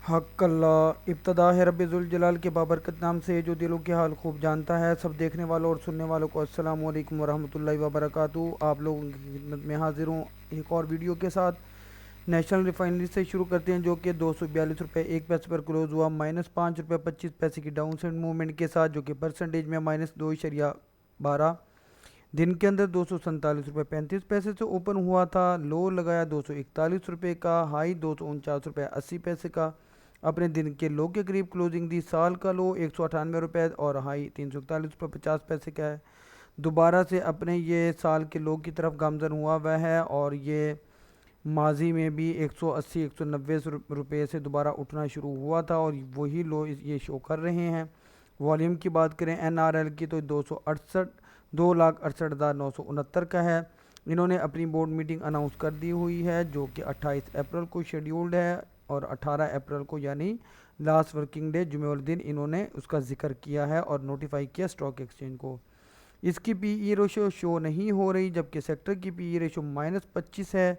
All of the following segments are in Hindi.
हक अल्लाह इब्तदा है रब्बिजुल जलाल के बाबरकत नाम से जो दिलों के हाल खूब जानता है। सब देखने वालों और सुनने वालों को अस्सलाम वालेकुम वरहमतुल्लाहि वबरकातुहू। आप लोगों की खिदमत में हाजिर हूँ एक और वीडियो के साथ। नेशनल रिफाइनरी से शुरू करते हैं जो कि 242 रुपये 1 पैसे पर क्लोज हुआ, -5 रुपये 25 पैसे की डाउन साइड मूवमेंट के साथ, जो कि परसेंटेज में -2.12। दिन के अंदर 247 रुपये 35 पैसे से ओपन हुआ था। लो लगाया 241 रुपये का, हाई 249 रुपये 80 पैसे का। अपने दिन के लो के करीब क्लोजिंग दी। साल का लो 198 रुपये और हाई 341 रुपये 50 पैसे का है। दोबारा से अपने ये साल के लो की तरफ गामजन हुआ वह है, और ये माजी में भी 180 190 रुपये से दोबारा उठना शुरू हुआ था, और वही लो ये शो कर रहे हैं। वॉल्यूम की बात करें NRL की तो 2,68,969 का है। इन्होंने अपनी बोर्ड मीटिंग अनाउंस कर दी हुई है जो कि 28 अप्रैल को शेड्यूल्ड है, और 18 अप्रैल को यानी लास्ट वर्किंग डे जुमे वाले दिन इन्होंने उसका जिक्र किया है और नोटिफाई किया स्टॉक एक्सचेंज को। इसकी पीई रेशो शो नहीं हो रही, जबकि सेक्टर की पीई रेशो -25 है।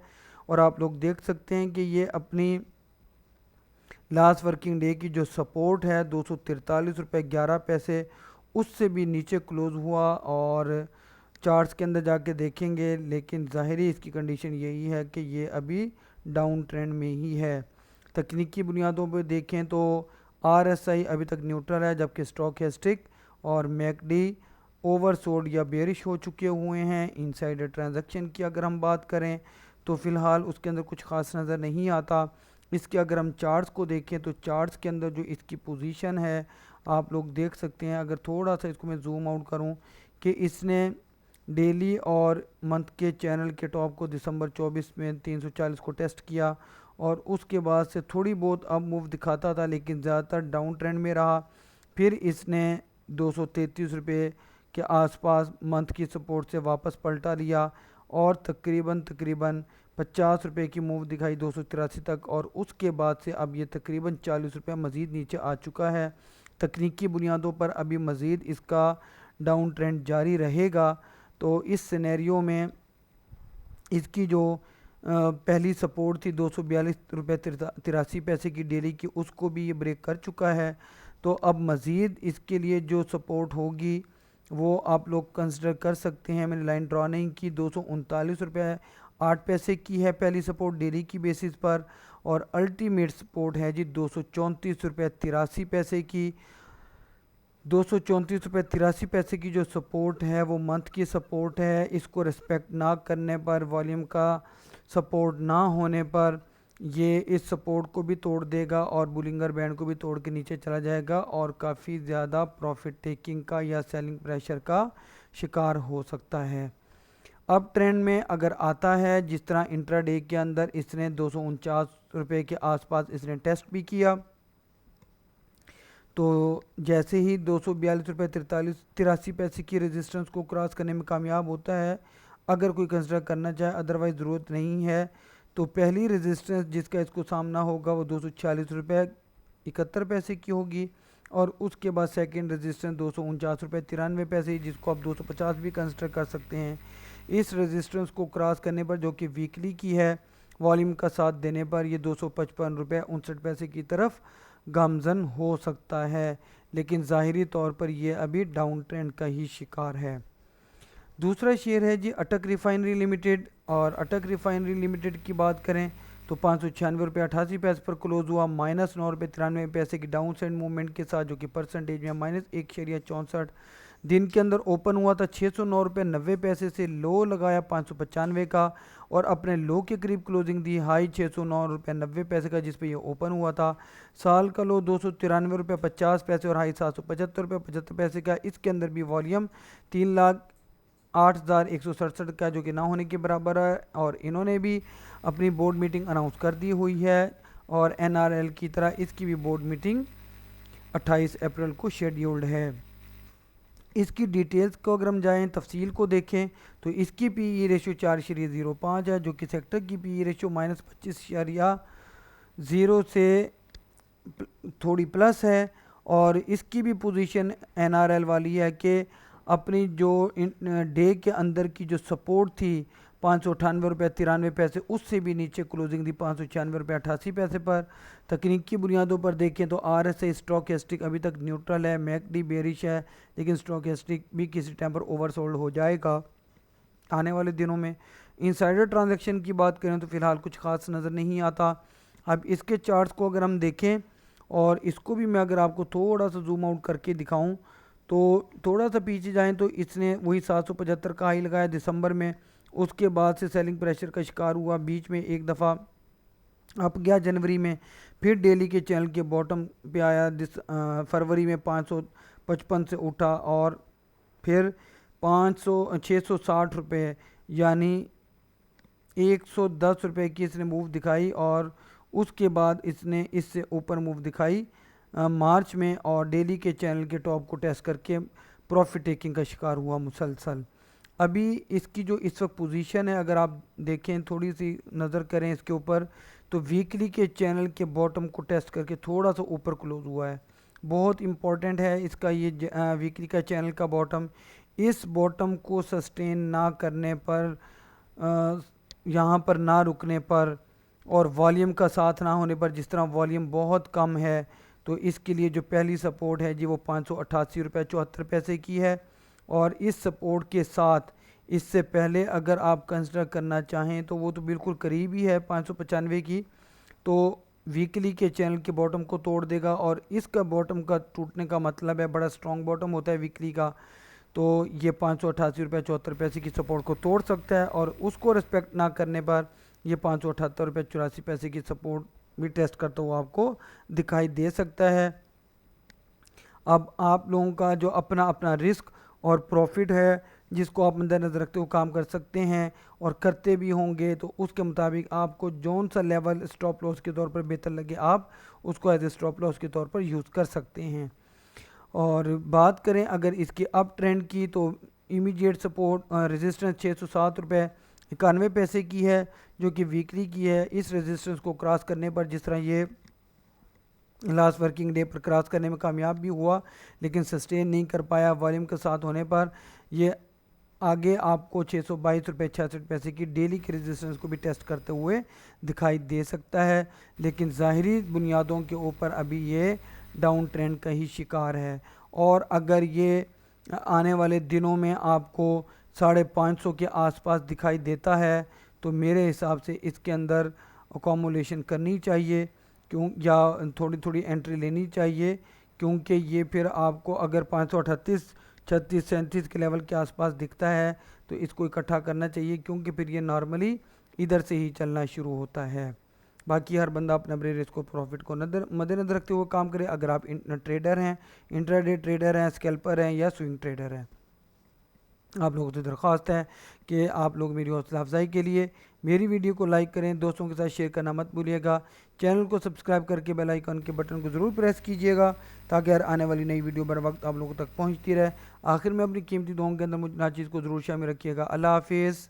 और आप लोग देख सकते हैं कि ये अपनी लास्ट वर्किंग डे की जो सपोर्ट है 243 रुपये 11 पैसे, उससे भी नीचे क्लोज हुआ। और चार्ट्स के अंदर जाके देखेंगे, लेकिन ज़ाहिरी इसकी कंडीशन यही है कि ये अभी डाउन ट्रेंड में ही है। तकनीकी बुनियादों पर देखें तो RSI अभी तक न्यूट्रल है, जबकि स्टॉकेस्टिक और मैकडी ओवरसोल्ड या बेरिश हो चुके हुए हैं। इनसाइडर ट्रांजैक्शन की अगर हम बात करें तो फ़िलहाल उसके अंदर कुछ खास नज़र नहीं आता। इसके अगर हम चार्ट्स को देखें तो चार्ट्स के अंदर जो इसकी पोजीशन है आप लोग देख सकते हैं। अगर थोड़ा सा इसको मैं जूम आउट करूं कि इसने डेली और मंथ के चैनल के टॉप को दिसंबर 24 में 340 को टेस्ट किया, और उसके बाद से थोड़ी बहुत अब मूव दिखाता था, लेकिन ज़्यादातर डाउन ट्रेंड में रहा। फिर इसने 233 रुपये के आसपास मंथ की सपोर्ट से वापस पलटा लिया, और तकरीबन 50 रुपये की मूव दिखाई 283 तक, और उसके बाद से अब ये तकरीबन 40 रुपये मज़ीद नीचे आ चुका है। तकनीकी बुनियादों पर अभी मज़ीद इसका डाउन ट्रेंड जारी रहेगा। तो इस सिनेरियो में इसकी जो पहली सपोर्ट थी 242 रुपये 83 पैसे की डेली की, उसको भी ये ब्रेक कर चुका है। तो अब मज़ीद इसके लिए जो सपोर्ट होगी वो आप लोग कंसिडर कर सकते हैं। मैंने लाइन ड्रॉ नहीं की। 239 रुपये 8 पैसे की है पहली सपोर्ट डेली की बेसिस पर, और अल्टीमेट सपोर्ट है जी 234 रुपये 83 पैसे की। 234 रुपये 83 पैसे की जो सपोर्ट है वो मंथ की सपोर्ट है। इसको रिस्पेक्ट ना करने पर, वॉल्यूम का सपोर्ट ना होने पर, ये इस सपोर्ट को भी तोड़ देगा और बुलिंगर बैंड को भी तोड़ के नीचे चला जाएगा, और काफ़ी ज़्यादा प्रॉफिट टेकिंग का या सेलिंग प्रेशर का शिकार हो सकता है। अब ट्रेंड में अगर आता है, जिस तरह इंट्राडे के अंदर इसने 249 रुपये के आसपास इसने टेस्ट भी किया, तो जैसे ही 242 रुपये 43 की रेजिस्टेंस को क्रॉस करने में कामयाब होता है, अगर कोई कंसिडर करना चाहे, अदरवाइज़ ज़रूरत नहीं है। तो पहली रेजिस्टेंस जिसका इसको सामना होगा वो 246 रुपये 71 पैसे की होगी, और उसके बाद सेकंड रेजिस्टेंस 249 रुपये 93 पैसे, जिसको आप 250 भी कंसिडर कर सकते हैं। इस रेजिस्टेंस को क्रॉस करने पर, जो कि वीकली की है, वॉल्यूम का साथ देने पर ये 255 रुपये 59 पैसे की तरफ गामजन हो सकता है, लेकिन ज़ाहिरी तौर पर यह अभी डाउन ट्रेंड का ही शिकार है। दूसरा शेयर है जी अटक रिफाइनरी लिमिटेड, और अटक रिफाइनरी लिमिटेड की बात करें तो 596 रुपये 88 पैसे पर क्लोज हुआ, -9 रुपये 93 पैसे की डाउन साइड मूवमेंट के साथ, जो कि परसेंटेज में -1.64। दिन के अंदर ओपन हुआ था 609 रुपये 90 पैसे से, लो लगाया 595 का, और अपने लो के करीब क्लोजिंग दी। हाई 609 रुपये 90 पैसे का, जिस पे ये ओपन हुआ था। साल का लो 293 रुपये 50 पैसे और हाई 775 रुपये 75 पैसे का। इसके अंदर भी वॉल्यूम 3,08,167 का, जो कि ना होने के बराबर है, और इन्होंने भी अपनी बोर्ड मीटिंग अनाउंस कर दी हुई है, और NRL की तरह इसकी भी बोर्ड मीटिंग 28 अप्रैल को शेड्यूल्ड है। इसकी डिटेल्स को अगर हम जाएँ, तफसील को देखें, तो इसकी पीई रेशो 4.05 है, जो कि सेक्टर की पीई रेशो -25.0 से थोड़ी प्लस है। और इसकी भी पोजीशन NRL वाली है कि अपनी जो डे के अंदर की जो सपोर्ट थी 598 रुपये 93 पैसे, उससे भी नीचे क्लोजिंग दी 596 रुपये 88 पैसे पर। तकनीकी बुनियादों पर देखें तो RSI स्टॉकेस्टिक अभी तक न्यूट्रल है, मैकडी बेरिश है, लेकिन स्टॉकेस्टिक भी किसी टाइम पर ओवरसोल्ड हो जाएगा आने वाले दिनों में। इनसाइडर ट्रांजैक्शन की बात करें तो फ़िलहाल कुछ खास नज़र नहीं आता। अब इसके चार्ट्स को अगर हम देखें और इसको भी मैं अगर आपको थोड़ा सा जूम आउट करके दिखाऊं तो थोड़ा सा पीछे जाएं तो इसने वही 775 का हाई लगाया दिसंबर में, उसके बाद से सेलिंग प्रेशर का शिकार हुआ, बीच में एक दफ़ा अप गया जनवरी में, फिर डेली के चैनल के बॉटम पे आया फरवरी में 555 से उठा और फिर 660 रुपये यानी 110 रुपये की इसने मूव दिखाई और उसके बाद इसने इससे ऊपर मूव दिखाई मार्च में और डेली के चैनल के टॉप को टेस्ट करके प्रॉफिट टेकिंग का शिकार हुआ मुसलसल। अभी इसकी जो इस वक्त पोजीशन है अगर आप देखें थोड़ी सी नज़र करें इसके ऊपर तो वीकली के चैनल के बॉटम को टेस्ट करके थोड़ा सा ऊपर क्लोज हुआ है। बहुत इम्पॉर्टेंट है इसका ये वीकली का चैनल का बॉटम। इस बॉटम को सस्टेन ना करने पर यहाँ पर ना रुकने पर और वॉल्यूम का साथ ना होने पर, जिस तरह वॉल्यूम बहुत कम है तो इसके लिए जो पहली सपोर्ट है जी वो 588 रुपये 74 पैसे की है। और इस सपोर्ट के साथ इससे पहले अगर आप कंसिडर करना चाहें तो वो तो बिल्कुल करीब ही है 595 की, तो वीकली के चैनल के बॉटम को तोड़ देगा और इसका बॉटम का टूटने का मतलब है बड़ा स्ट्रॉन्ग बॉटम होता है वीकली का, तो ये 588 रुपये 74 पैसे की सपोर्ट को तोड़ सकता है और उसको रिस्पेक्ट ना करने पर ये 578 रुपये 84 पैसे की सपोर्ट भी टेस्ट करता हुआ आपको दिखाई दे सकता है। अब आप लोगों का जो अपना अपना रिस्क और प्रॉफिट है जिसको आप मद्देनजर रखते हुए काम कर सकते हैं और करते भी होंगे, तो उसके मुताबिक आपको जौन सा लेवल स्टॉप लॉस के तौर पर बेहतर लगे आप उसको एज ए स्टॉप लॉस के तौर पर यूज़ कर सकते हैं। और बात करें अगर इसके अप ट्रेंड की तो इमीडिएट सपोर्ट रेजिस्टेंस 607 रुपये 91 पैसे की है जो कि वीकली की है। इस रेजिस्टेंस को क्रॉस करने पर जिस तरह ये लास्ट वर्किंग डे पर क्रॉस करने में कामयाब भी हुआ लेकिन सस्टेन नहीं कर पाया वॉल्यूम के साथ होने पर, ये आगे आपको 622 रुपये 66 पैसे की डेली की रेजिस्टेंस को भी टेस्ट करते हुए दिखाई दे सकता है। लेकिन ज़ाहिरी बुनियादों के ऊपर अभी ये डाउन ट्रेंड का ही शिकार है और अगर ये आने वाले दिनों में आपको 550 के आसपास दिखाई देता है तो मेरे हिसाब से इसके अंदर अकोमोलेशन करनी चाहिए क्यों या थोड़ी थोड़ी एंट्री लेनी चाहिए, क्योंकि ये फिर आपको अगर 538 36 37 के लेवल के आसपास दिखता है तो इसको इकट्ठा करना चाहिए क्योंकि फिर ये नॉर्मली इधर से ही चलना शुरू होता है। बाकी हर बंदा अपने अपने रिस्क और प्रॉफिट को मद्देनजर रखते हुए काम करे। अगर आप ट्रेडर हैं, इंट्राडे ट्रेडर हैं, स्कैल्पर हैं या स्विंग ट्रेडर हैं, आप लोगों से दरख्वास्त है कि आप लोग मेरी हौसला अफजाई के लिए मेरी वीडियो को लाइक करें, दोस्तों के साथ शेयर करना मत भूलिएगा, चैनल को सब्सक्राइब करके बेल आइकन के बटन को ज़रूर प्रेस कीजिएगा ताकि हर आने वाली नई वीडियो बर वक्त आप लोगों तक पहुंचती रहे। आखिर में अपनी कीमती दुआओं के अंदर मुझे नाचीज़ को ज़रूर शामिल रखिएगा। अल्लाह हाफिज़।